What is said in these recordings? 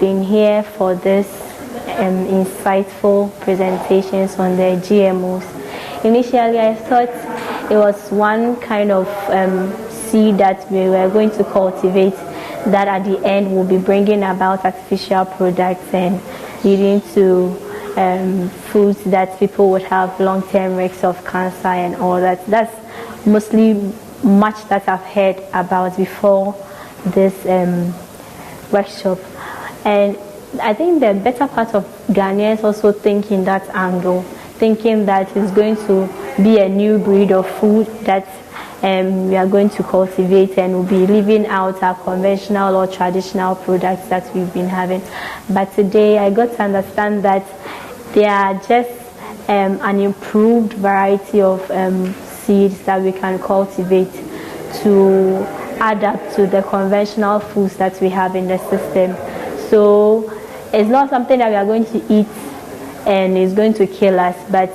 been here for this insightful presentations on the GMOs. Initially, I thought it was one kind of seed that we were going to cultivate that at the end will be bringing about artificial products and leading to foods that people would have long-term risks of cancer and all that. That's mostly much that I've heard about before this workshop. And I think the better part of Ghanaians also think in that angle, thinking that it's going to be a new breed of food that we are going to cultivate and we'll be leaving out our conventional or traditional products that we've been having. But today I got to understand that they are just an improved variety of seeds that we can cultivate to adapt to the conventional foods that we have in the system. So it's not something that we are going to eat and it's going to kill us, but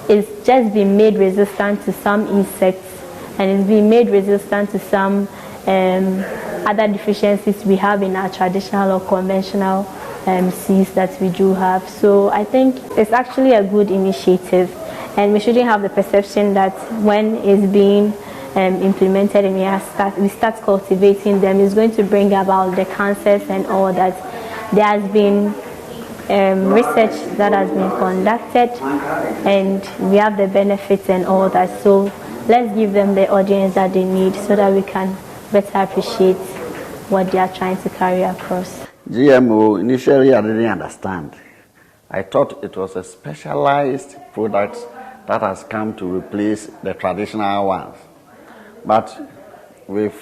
it's just been made resistant to some insects and it's been made resistant to some other deficiencies we have in our traditional or conventional seeds that we do have. So I think it's actually a good initiative, and we shouldn't have the perception that when it's being implemented and we start cultivating them, it's going to bring about the cancers and all that. There has been research that has been conducted and we have the benefits and all that. So let's give them the audience that they need so that we can better appreciate what they are trying to carry across. GMO, initially I didn't understand. I thought it was a specialized product that has come to replace the traditional ones. But with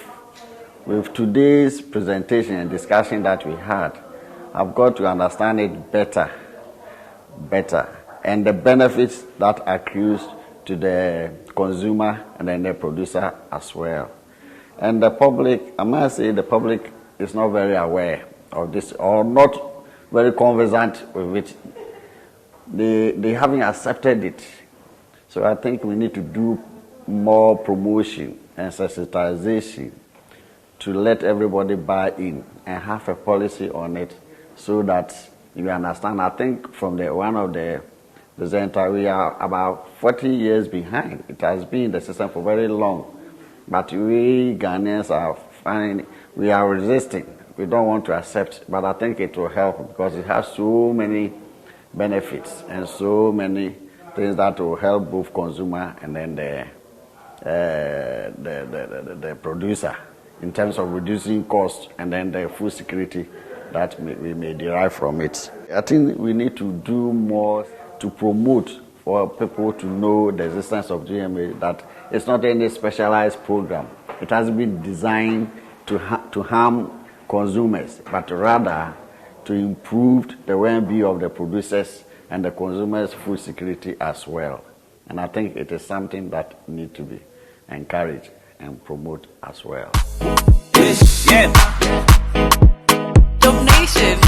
today's presentation and discussion that we had, I've got to understand it better, and the benefits that accrues to the consumer and then the producer as well. And the public, I must say the public is not very aware of this or not very conversant with it. They haven't accepted it. So I think we need to do more promotion and sensitization to let everybody buy in and have a policy on it so that you understand. I think from one of the presenters, we are about 40 years behind. It has been in the system for very long. But we Ghanaians are finding, we are resisting. We don't want to accept, but I think it will help because it has so many benefits and so many things that will help both consumer and then the producer in terms of reducing costs and then the food security that we may derive from it. I think we need to do more to promote for people to know the existence of GMO, that it's not any specialized program. It has been designed to harm consumers, but rather to improve the well-being of the producers and the consumers' food security as well. And I think it is something that needs to be encouraged and promoted as well. Yeah. Donation.